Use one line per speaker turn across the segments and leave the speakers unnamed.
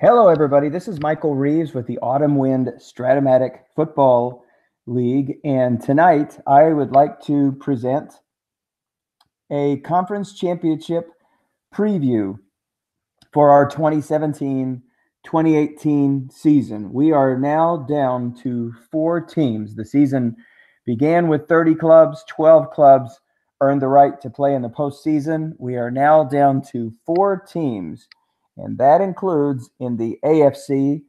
Hello, everybody. This is Michael Reeves with the Autumn Wind Stratomatic Football League. And tonight I would like to present a conference championship preview for our 2017-2018 season. We are now down to 4 teams. The season began with 30 clubs, 12 clubs earned the right to play in the postseason. We are now down to 4 teams. And that includes in the AFC,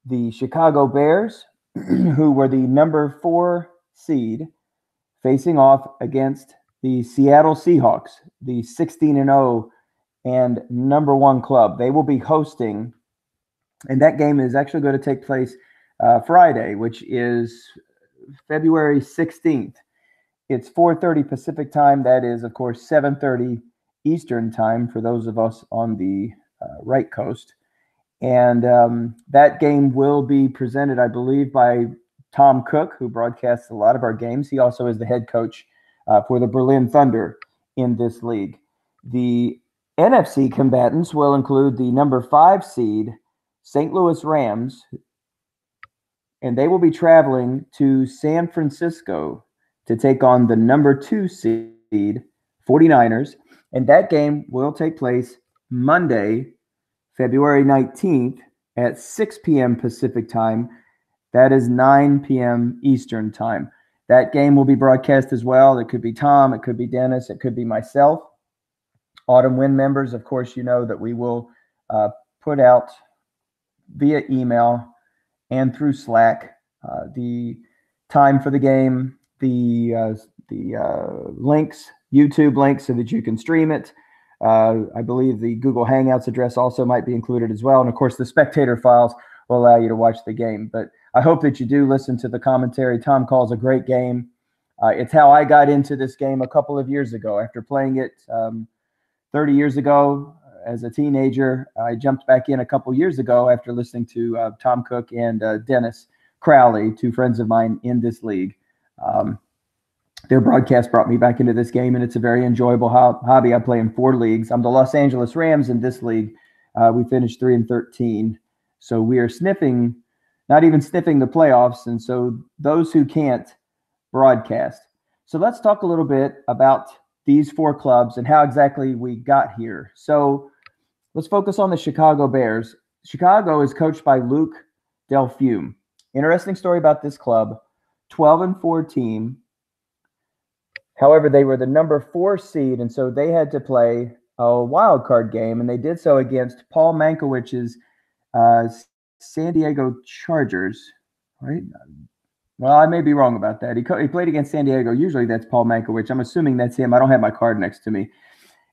the Chicago Bears, who were the number 4 seed, facing off against the Seattle Seahawks, the 16-0 and number 1 club. They will be hosting, and that game is actually going to take place Friday, which is February 16th. It's 4:30 Pacific time. That is, of course, 7:30 Eastern time for those of us on the right coast. And that game will be presented, I believe, by Tom Cook, who broadcasts a lot of our games. He also is the head coach for the Berlin Thunder in this league. The NFC combatants will include the number 5 seed, St. Louis Rams, and they will be traveling to San Francisco to take on the number 2 seed, 49ers. And that game will take place Monday, February 19th at 6 p.m. Pacific time. That is 9 p.m. Eastern time. That game will be broadcast as well. It could be Tom, it could be Dennis, it could be myself. Autumn Wind members, of course, you know that we will put out via email and through Slack the time for the game, the links, YouTube links, so that you can stream it. I believe the Google Hangouts address also might be included as well. And of course, the spectator files will allow you to watch the game. But I hope that you do listen to the commentary. Tom calls a great game. It's how I got into this game a couple of years ago. After playing it 30 years ago as a teenager, I jumped back in a couple years ago after listening to Tom Cook and Dennis Crowley, 2 friends of mine in this league. Their broadcast brought me back into this game, and it's a very enjoyable hobby. I play in 4 leagues. I'm the Los Angeles Rams in this league. We finished 3-13. So we are not even sniffing the playoffs. And so those who can't broadcast. So let's talk a little bit about these 4 clubs and how exactly we got here. So let's focus on the Chicago Bears. Chicago is coached by Luke Delfume. Interesting story about this club, 12-4 team. However, they were the number 4 seed, and so they had to play a wild card game, and they did so against Paul Mankowicz's San Diego Chargers, right? Well, I may be wrong about that. He played against San Diego. Usually that's Paul Mankowicz. I'm assuming that's him. I don't have my card next to me.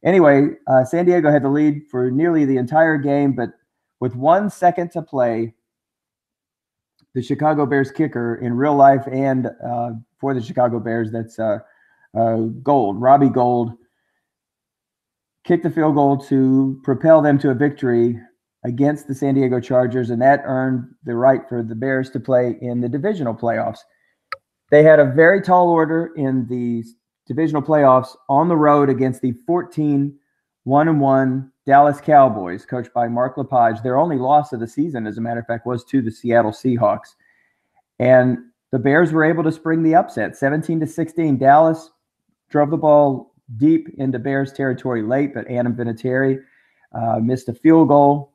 Anyway, San Diego had the lead for nearly the entire game, but with 1 second to play, the Chicago Bears kicker in real life and for the Chicago Bears, that's Robbie Gould, kicked the field goal to propel them to a victory against the San Diego Chargers, and that earned the right for the Bears to play in the divisional playoffs. They had a very tall order in the divisional playoffs on the road against the 14-1-1 Dallas Cowboys, coached by Mark Lepage. Their only loss of the season, as a matter of fact, was to the Seattle Seahawks. And the Bears were able to spring the upset, 17-16. Dallas drove the ball deep into Bears territory late, but Adam Vinatieri missed a field goal,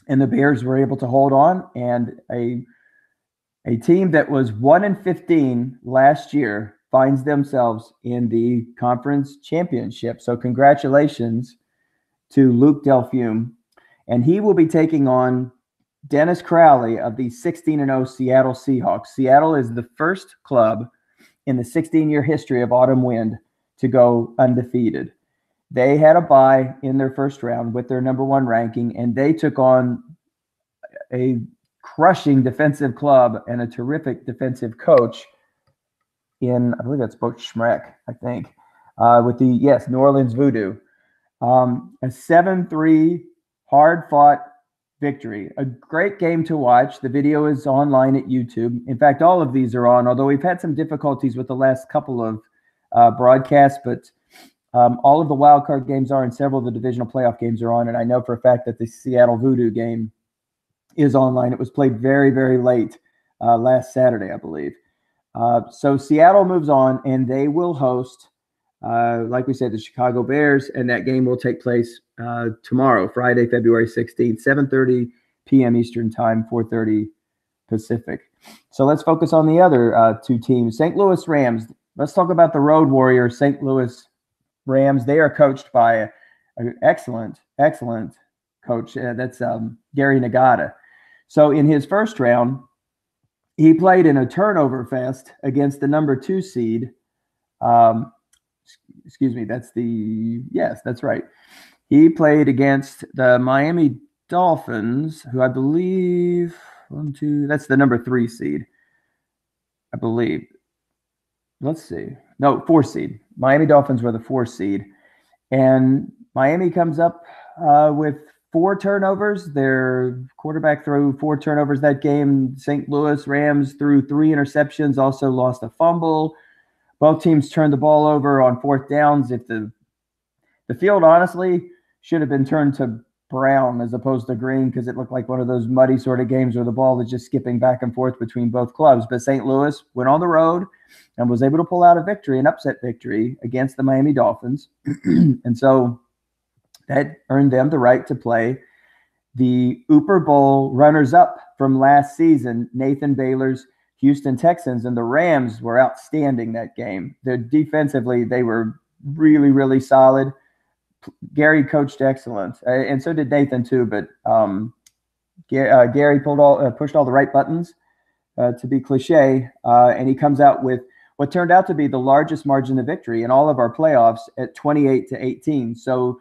and the Bears were able to hold on. And a team that was 1-15 last year finds themselves in the conference championship. So congratulations to Luke Delfume. And he will be taking on Dennis Crowley of the 16-0 Seattle Seahawks. Seattle is the first club in the 16-year history of Autumn Wind to go undefeated. They had a bye in their first round with their number 1 ranking, and they took on a crushing defensive club and a terrific defensive coach in, I believe that's Butch Schmreck, I think, with the, New Orleans Voodoo. A 7-3 hard-fought victory. A great game to watch. The video is online at YouTube. In fact, all of these are on, although we've had some difficulties with the last couple of broadcasts, but All of the wild card games are, and several of the divisional playoff games are on. And I know for a fact that the Seattle Voodoo game is online. It was played very, very late last Saturday, I believe. So Seattle moves on, and they will host, like we said, the Chicago Bears, and that game will take place tomorrow, Friday, February 16th, 7:30 p.m. Eastern Time, 4:30 Pacific. So let's focus on the other two teams. St. Louis Rams. Let's talk about the Road Warriors, St. Louis Rams. They are coached by an excellent coach. That's Gary Nagata. So in his first round, he played in a turnover fest against the number 2 seed. Excuse me, that's right. He played against the Miami Dolphins, who I believe, that's the number 3 seed, I believe. Let's see. No, 4 seed. Miami Dolphins were the 4 seed. And Miami comes up with 4 turnovers. Their quarterback threw 4 turnovers that game. St. Louis Rams threw 3 interceptions, also lost a fumble. Both teams turned the ball over on 4th downs. If the field, honestly, should have been turned to brown as opposed to green, because it looked like one of those muddy sort of games where the ball is just skipping back and forth between both clubs. But St. Louis went on the road and was able to pull out a victory, an upset victory against the Miami Dolphins. And so that earned them the right to play the Uber Bowl runners-up from last season, Nathan Baylor's Houston Texans. And the Rams were outstanding that game. Defensively, they were really, really solid. Gary coached excellent, and so did Nathan too. But Gary pushed all the right buttons, to be cliche, and he comes out with what turned out to be the largest margin of victory in all of our playoffs at 28-18. So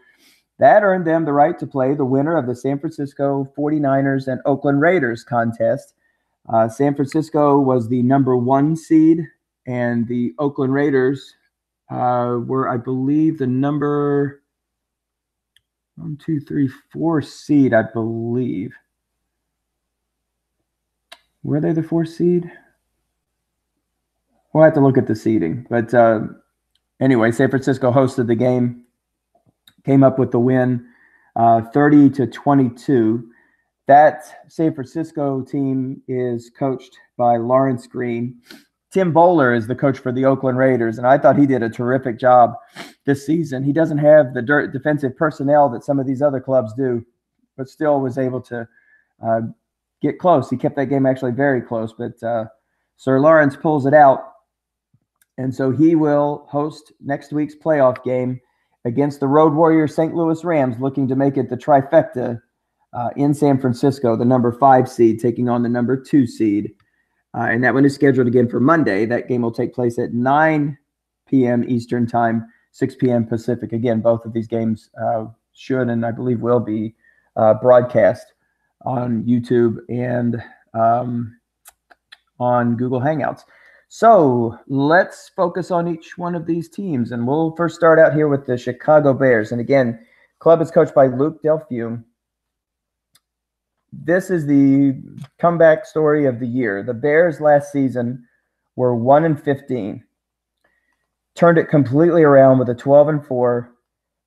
that earned them the right to play the winner of the San Francisco 49ers and Oakland Raiders contest. San Francisco was the number 1 seed, and the Oakland Raiders were, I believe, the number 4 seed, I believe. Were they the 4 seed? We'll have to look at the seeding. But anyway, San Francisco hosted the game, came up with the win, 30-22. That San Francisco team is coached by Lawrence Green. Tim Bowler is the coach for the Oakland Raiders, and I thought he did a terrific job this season. He doesn't have the defensive personnel that some of these other clubs do, but still was able to get close. He kept that game actually very close, but Sir Lawrence pulls it out. And so he will host next week's playoff game against the Road Warriors St. Louis Rams, looking to make it the trifecta in San Francisco, the number 5 seed taking on the number 2 seed. And that one is scheduled again for Monday. That game will take place at 9 p.m. Eastern Time, 6 p.m. Pacific. Again, both of these games should and I believe will be broadcast on YouTube and on Google Hangouts. So let's focus on each one of these teams. And we'll first start out here with the Chicago Bears. And again, club is coached by Luke Delfume. This is the comeback story of the year. The Bears last season were 1-15, turned it completely around with a 12-4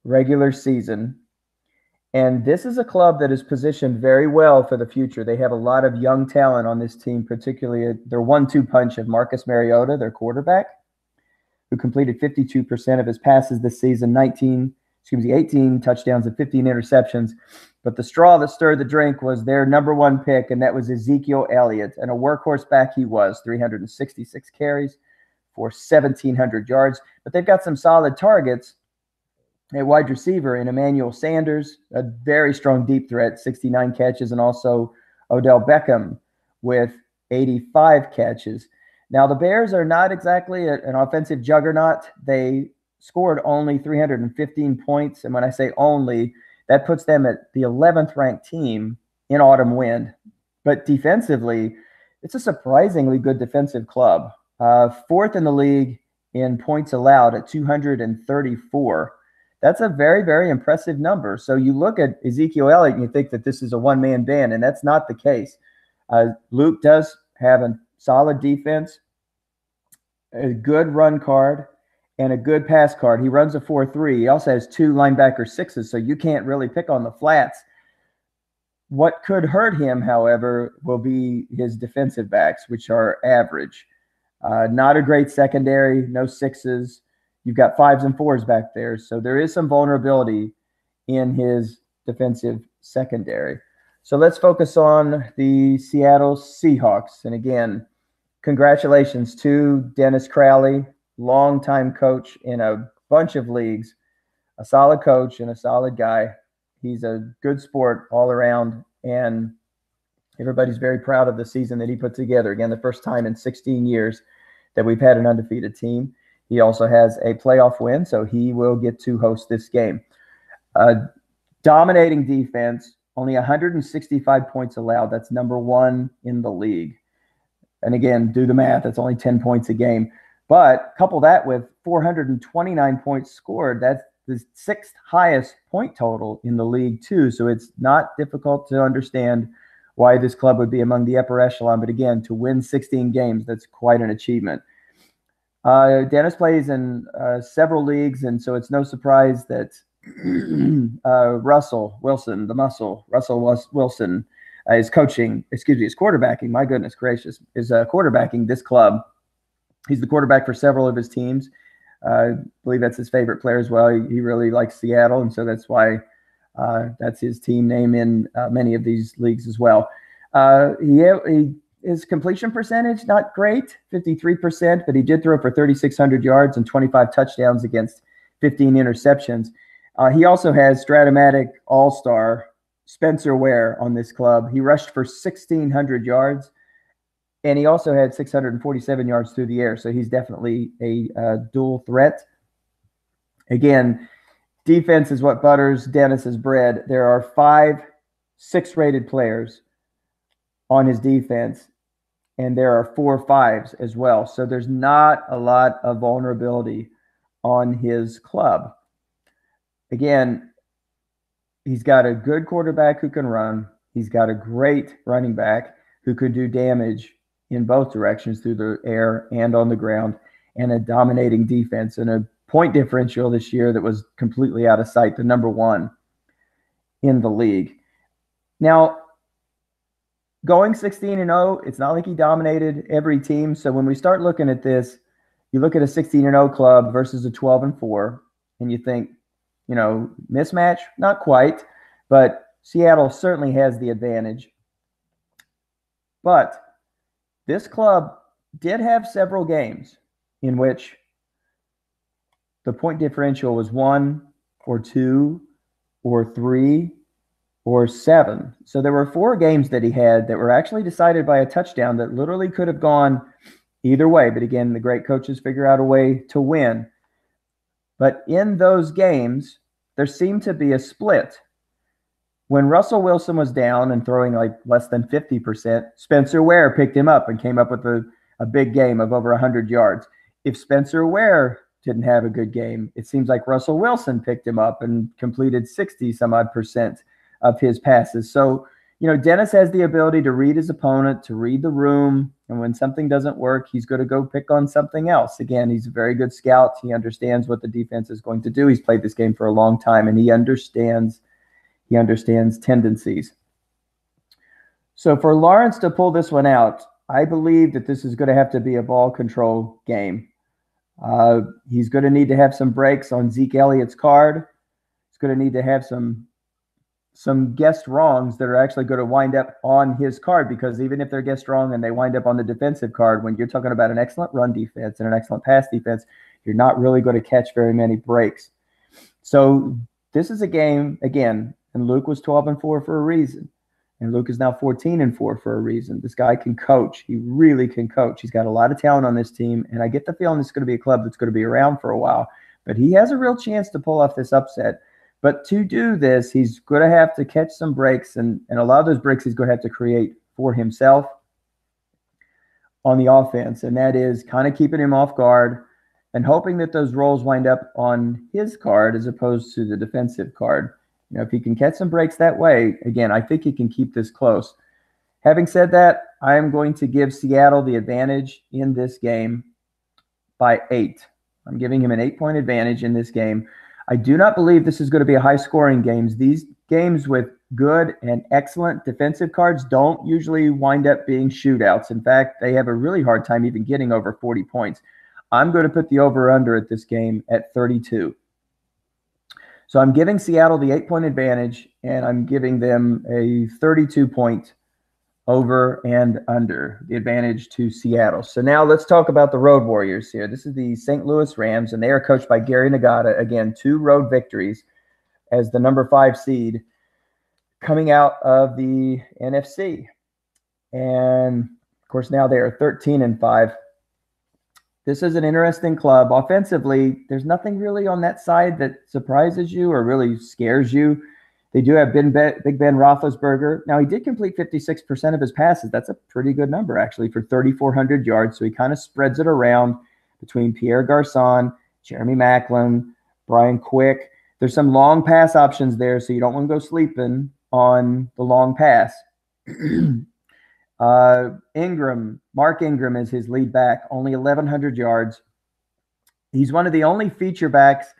regular season. And this is a club that is positioned very well for the future. They have a lot of young talent on this team, particularly their 1-2 punch of Marcus Mariota, their quarterback, who completed 52% of his passes this season, 18 touchdowns and 15 interceptions. But the straw that stirred the drink was their number 1 pick, and that was Ezekiel Elliott. And a workhorse back he was, 366 carries for 1,700 yards. But they've got some solid targets at wide receiver in Emmanuel Sanders, a very strong deep threat, 69 catches, and also Odell Beckham with 85 catches. Now, the Bears are not exactly an offensive juggernaut. They scored only 315 points, and when I say only, that puts them at the 11th ranked team in autumn wind. But defensively, it's a surprisingly good defensive club. 4th in the league in points allowed at 234. That's a very, very impressive number. So you look at Ezekiel Elliott and you think that this is a one-man band, and that's not the case. Luke does have a solid defense, a good run card, and a good pass card. He runs a 4-3. He also has 2 linebacker 6s, so you can't really pick on the flats. What could hurt him, however, will be his defensive backs, which are average. Not a great secondary, no 6s. You've got 5s and 4s back there, so there is some vulnerability in his defensive secondary. So let's focus on the Seattle Seahawks. And again, congratulations to Dennis Crowley, longtime coach in a bunch of leagues, a solid coach and a solid guy. He's a good sport all around, and everybody's very proud of the season that he put together. Again, the first time in 16 years that we've had an undefeated team. He also has a playoff win, so he will get to host this game. Dominating defense, only 165 points allowed. That's number 1 in the league. And again, do the math. That's only 10 points a game. But couple that with 429 points scored. That's the 6th highest point total in the league, too. So it's not difficult to understand why this club would be among the upper echelon. But again, to win 16 games, that's quite an achievement. Dennis plays in several leagues, and so it's no surprise that Russell Wilson, the muscle, Russell Wilson, is quarterbacking. My goodness gracious, is quarterbacking this club. He's the quarterback for several of his teams. I believe that's his favorite player as well. He really likes Seattle, and so that's why that's his team name in many of these leagues as well. His completion percentage, not great, 53%, but he did throw for 3,600 yards and 25 touchdowns against 15 interceptions. He also has Stratomatic All-Star Spencer Ware on this club. He rushed for 1,600 yards, and he also had 647 yards through the air, so he's definitely a dual threat. Again, defense is what butters Dennis's bread. There are 5 6-rated players on his defense, and there are 4 5s as well. So there's not a lot of vulnerability on his club. Again, he's got a good quarterback who can run. He's got a great running back who could do damage in both directions through the air and on the ground, and a dominating defense and a point differential this year that was completely out of sight, the number 1 in the league. Now, going 16-0, it's not like he dominated every team. So when we start looking at this, you look at a 16-0 club versus a 12-4, and you think, mismatch? Not quite, but Seattle certainly has the advantage. But this club did have several games in which the point differential was 1 or 2 or 3 or 7. So there were 4 games that he had that were actually decided by a touchdown that literally could have gone either way. But again, the great coaches figure out a way to win. But in those games, there seemed to be a split. When Russell Wilson was down and throwing like less than 50%, Spencer Ware picked him up and came up with a big game of over 100 yards. If Spencer Ware didn't have a good game, it seems like Russell Wilson picked him up and completed 60-some-odd% of his passes. So, Dennis has the ability to read his opponent, to read the room, and when something doesn't work, he's going to go pick on something else. Again, he's a very good scout. He understands what the defense is going to do. He's played this game for a long time, and he understands tendencies. So for Lawrence to pull this one out, I believe that this is going to have to be a ball control game. He's going to need to have some breaks on Zeke Elliott's card. He's going to need to have some guessed wrongs that are actually going to wind up on his card, because even if they're guessed wrong and they wind up on the defensive card, when you're talking about an excellent run defense and an excellent pass defense, you're not really going to catch very many breaks. So this is a game, again, and Luke was 12-4 for a reason. And Luke is now 14-4 for a reason. This guy can coach. He really can coach. He's got a lot of talent on this team, and I get the feeling it's going to be a club that's going to be around for a while. But he has a real chance to pull off this upset. But to do this, he's going to have to catch some breaks, and a lot of those breaks he's going to have to create for himself on the offense, and that is kind of keeping him off guard and hoping that those rolls wind up on his card as opposed to the defensive card. If he can catch some breaks that way, again, I think he can keep this close. Having said that, I am going to give Seattle the advantage in this game by 8. I'm giving him an 8-point advantage in this game. I do not believe this is going to be a high-scoring game. These games with good and excellent defensive cards don't usually wind up being shootouts. In fact, they have a really hard time even getting over 40 points. I'm going to put the over-under at this game at 32. So I'm giving Seattle the 8-point advantage, and I'm giving them a 32-point over and under, the advantage to Seattle. So now let's talk about the Road Warriors here. This is the St. Louis Rams, and they are coached by Gary Nagata. Again, 2 road victories as the number 5 seed coming out of the NFC. And, of course, now they are 13-5. This is an interesting club. Offensively, there's nothing really on that side that surprises you or really scares you. They do have Big Ben Roethlisberger. Now, he did complete 56% of his passes. That's a pretty good number, actually, for 3,400 yards. So he kind of spreads it around between Pierre Garçon, Jeremy Maclin, Brian Quick. There's some long pass options there, so you don't want to go sleeping on the long pass. Mark Ingram is his lead back, only 1,100 yards. He's one of the only feature backs,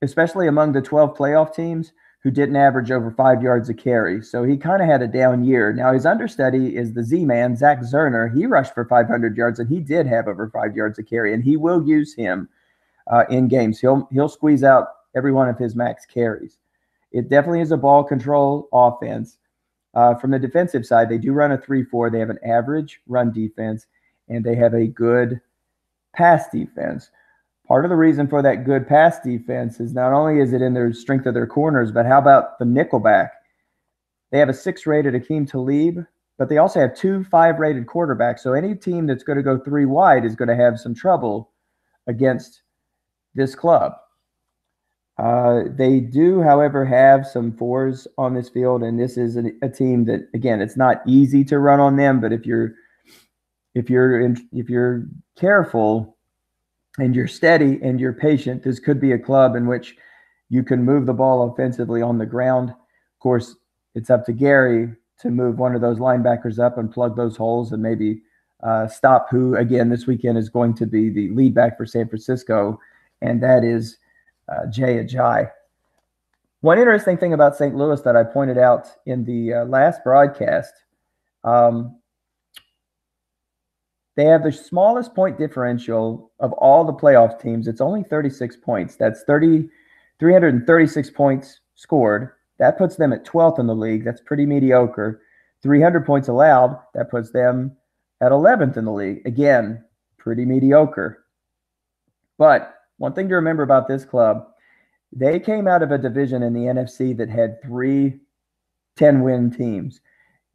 especially among the 12 playoff teams, who didn't average over 5 yards a carry. So he kind of had a down year. Now, his understudy is the Z-Man, Zach Zerner. He rushed for 500 yards, and he did have over 5 yards a carry, and he will use him in games. He'll squeeze out every one of his max carries. It definitely is a ball control offense. From the defensive side, they do run a 3-4. They have an average run defense, and they have a good pass defense. Part of the reason for that good pass defense is not only is it in their strength of their corners, but how about the nickelback? They have a 6-rated Akeem Talib, but they also have 2 5-rated quarterbacks. So any team that's going to go 3 wide is going to have some trouble against this club. They do, however, have some 4s on this field, and this is a team that, again, it's not easy to run on them. But if you're careful and you're steady and you're patient, this could be a club in which you can move the ball offensively on the ground. Of course, it's up to Gary to move one of those linebackers up and plug those holes and maybe stop who, again, this weekend is going to be the lead back for San Francisco, and that is Jay Ajayi. One interesting thing about St. Louis that I pointed out in the last broadcast, they have the smallest point differential of all the playoff teams. It's only 36 points. That's 336 points scored. That puts them at 12th in the league. That's pretty mediocre. 300 points allowed. That puts them at 11th in the league. Again, pretty mediocre. But one thing to remember about this club, they came out of a division in the NFC that had 3 10-win teams.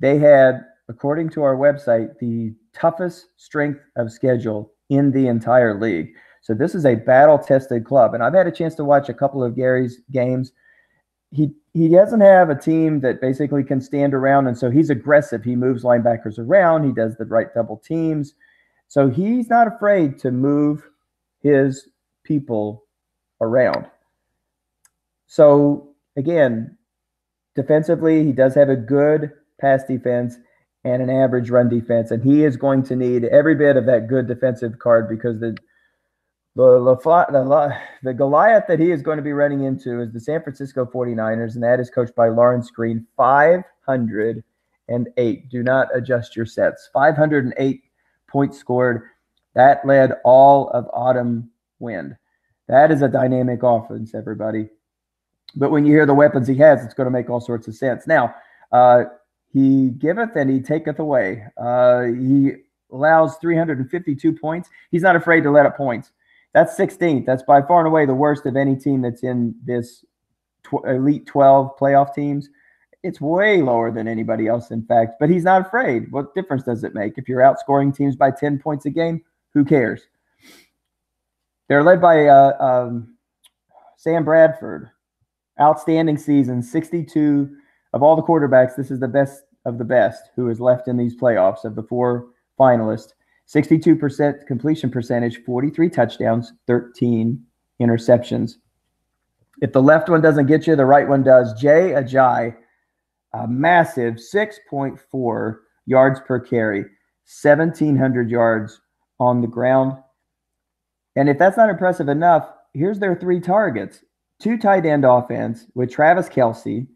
They had, according to our website, the toughest strength of schedule in the entire league. So this is a battle-tested club. And I've had a chance to watch a couple of Gary's games. He doesn't have a team that basically can stand around, and so he's aggressive. He moves linebackers around. He does the right double teams. So he's not afraid to move his people around. So, again, defensively, he does have a good pass defense and an average run defense, and he is going to need every bit of that good defensive card because the Goliath that he is going to be running into is the San Francisco 49ers, and that is coached by Lawrence Green. 508. Do not adjust your sets. 508 points scored. That led all of autumn wind. That is a dynamic offense, everybody. But when you hear the weapons he has, it's going to make all sorts of sense. Now, he giveth and he taketh away. He allows 352 points. He's not afraid to let up points. That's 16th. That's by far and away the worst of any team that's in this Elite 12 playoff teams. It's way lower than anybody else, in fact. But he's not afraid. What difference does it make? If you're outscoring teams by 10 points a game, who cares? They're led by Sam Bradford. Outstanding season, 62 of all the quarterbacks. This is the best of the best who is left in these playoffs of the 4 finalists. 62% completion percentage, 43 touchdowns, 13 interceptions. If the left one doesn't get you, the right one does. Jay Ajayi, a massive 6.4 yards per carry, 1,700 yards on the ground. And if that's not impressive enough, here's their three targets. Two tight end offense with Travis Kelce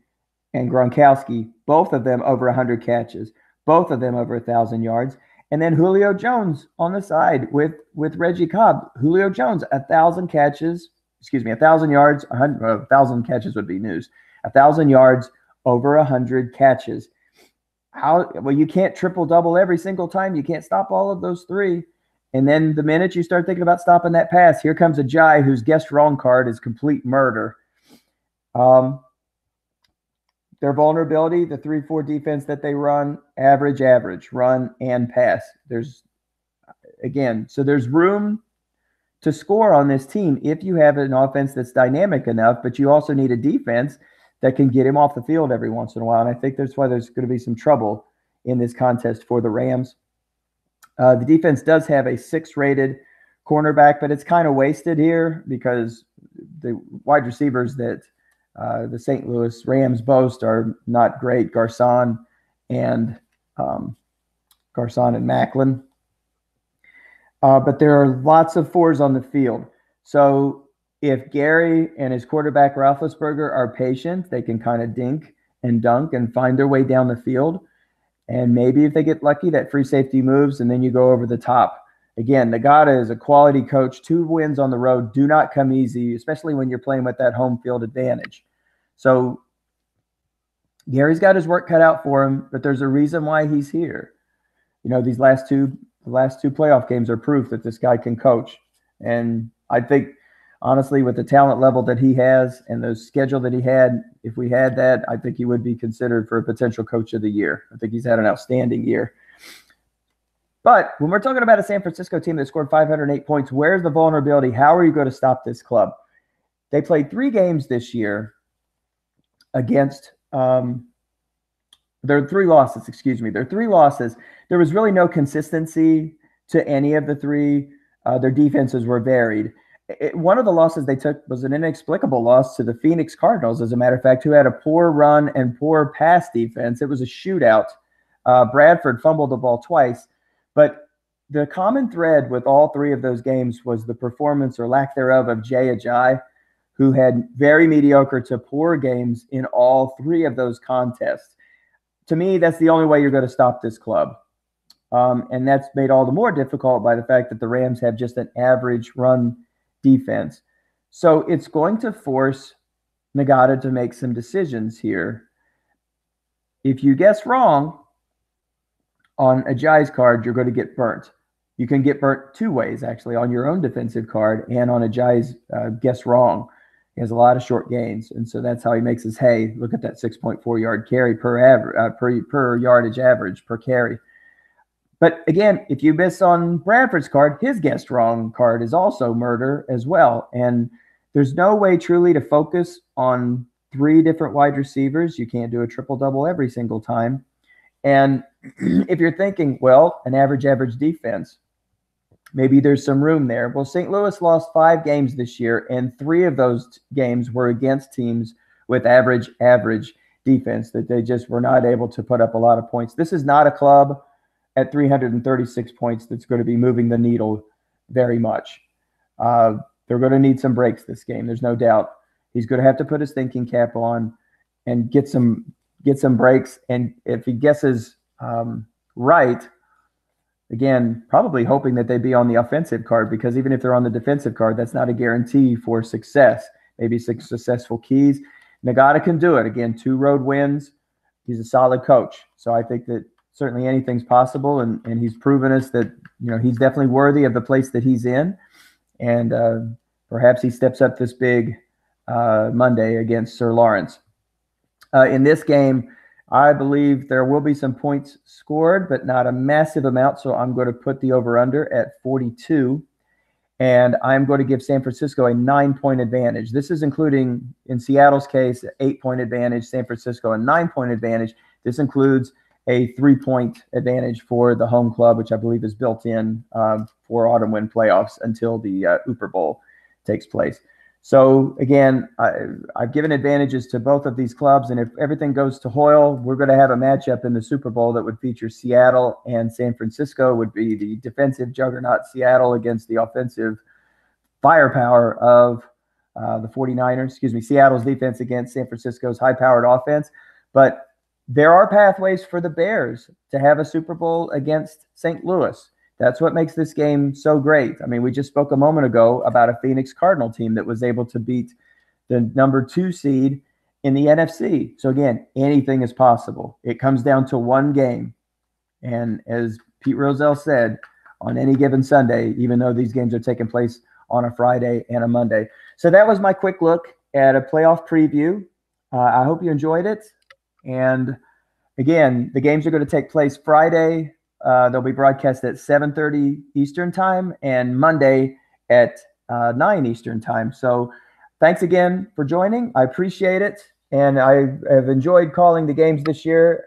and Gronkowski, both of them over 100 catches, both of them over 1,000 yards. And then Julio Jones on the side with Reggie Cobb. Julio Jones, 1,000 catches, 1,000 yards, 1,000 catches would be news. 1,000 yards, over 100 catches. Well, you can't triple double every single time. You can't stop all of those three. And then the minute you start thinking about stopping that pass, here comes Ajayi, whose guessed wrong card is complete murder. Their vulnerability, the 3-4 defense that they run, average, run and pass. There's room to score on this team if you have an offense that's dynamic enough, but you also need a defense that can get him off the field every once in a while. And I think that's why there's going to be some trouble in this contest for the Rams. The defense does have a 6-rated cornerback, but it's kind of wasted here because the wide receivers that the St. Louis Rams boast are not great. Garcon and Maclin. But there are lots of 4s on the field. So if Gary and his quarterback Roethlisberger are patient, they can kind of dink and dunk and find their way down the field. And maybe if they get lucky, that free safety moves, and then you go over the top. Again, Ngata is a quality coach. 2 wins on the road do not come easy, especially when you're playing with that home field advantage. So Gary's got his work cut out for him, but there's a reason why he's here. You know, these last two playoff games are proof that this guy can coach. And I think, honestly, with the talent level that he has and the schedule that he had, if we had that, I think he would be considered for a potential coach of the year. I think he's had an outstanding year. But when we're talking about a San Francisco team that scored 508 points, where's the vulnerability? How are you going to stop this club? They played 3 games this year against there are 3 losses, There are 3 losses. There was really no consistency to any of the 3. Their defenses were varied. One of the losses they took was an inexplicable loss to the Phoenix Cardinals, as a matter of fact, who had a poor run and poor pass defense. It was a shootout. Bradford fumbled the ball twice. But the common thread with all 3 of those games was the performance or lack thereof of Jay Ajayi, who had very mediocre to poor games in all 3 of those contests. To me, that's the only way you're going to stop this club. And that's made all the more difficult by the fact that the Rams have just an average run defense. So it's going to force Ngata to make some decisions here. If you guess wrong on Ajayi's card, you're going to get burnt. You can get burnt 2 ways, actually, on your own defensive card and on Ajayi's guess wrong. He has a lot of short gains, and so that's how he makes his hay. Look at that 6.4 yard carry per yardage average per carry. But again, if you miss on Bradford's card, his guessed wrong card is also murder as well. And there's no way truly to focus on 3 different wide receivers. You can't do a triple-double every single time. And if you're thinking, well, an average defense, maybe there's some room there. Well, St. Louis lost 5 games this year, and 3 of those games were against teams with average defense, that they just were not able to put up a lot of points. This is not a club at 336 points that's going to be moving the needle very much. They're going to need some breaks this game. There's no doubt. He's going to have to put his thinking cap on and get some breaks. And if he guesses right, again, probably hoping that they be on the offensive card, because even if they're on the defensive card, that's not a guarantee for success. Maybe successful keys. Ngata can do it. Again, 2 road wins. He's a solid coach. So I think that certainly anything's possible, and he's proven us that, you know, he's definitely worthy of the place that he's in. And perhaps he steps up this big Monday against Sir Lawrence. In this game, I believe there will be some points scored, but not a massive amount. So I'm going to put the over-under at 42. And I'm going to give San Francisco a 9-point advantage. This is including, in Seattle's case, an 8-point advantage, San Francisco a 9-point advantage. This includes a 3-point advantage for the home club, which I believe is built in for autumn win playoffs until the Super Bowl takes place. So again, I've given advantages to both of these clubs, and if everything goes to Hoyle, we're going to have a matchup in the Super Bowl that would feature Seattle and San Francisco. Would be the defensive juggernaut Seattle against the offensive firepower of Seattle's defense against San Francisco's high-powered offense. But there are pathways for the Bears to have a Super Bowl against St. Louis. That's what makes this game so great. I mean, we just spoke a moment ago about a Phoenix Cardinal team that was able to beat the number 2 seed in the NFC. So again, anything is possible. It comes down to one game. And as Pete Rozelle said, on any given Sunday, even though these games are taking place on a Friday and a Monday. So that was my quick look at a playoff preview. I hope you enjoyed it. And again, the games are going to take place Friday. They'll be broadcast at 7:30 Eastern time and Monday at 9 Eastern time. So thanks again for joining. I appreciate it. And I have enjoyed calling the games this year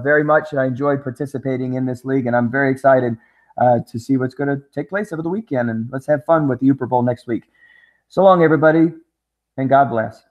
very much. And I enjoyed participating in this league. And I'm very excited to see what's going to take place over the weekend. And let's have fun with the Super Bowl next week. So long, everybody, and God bless.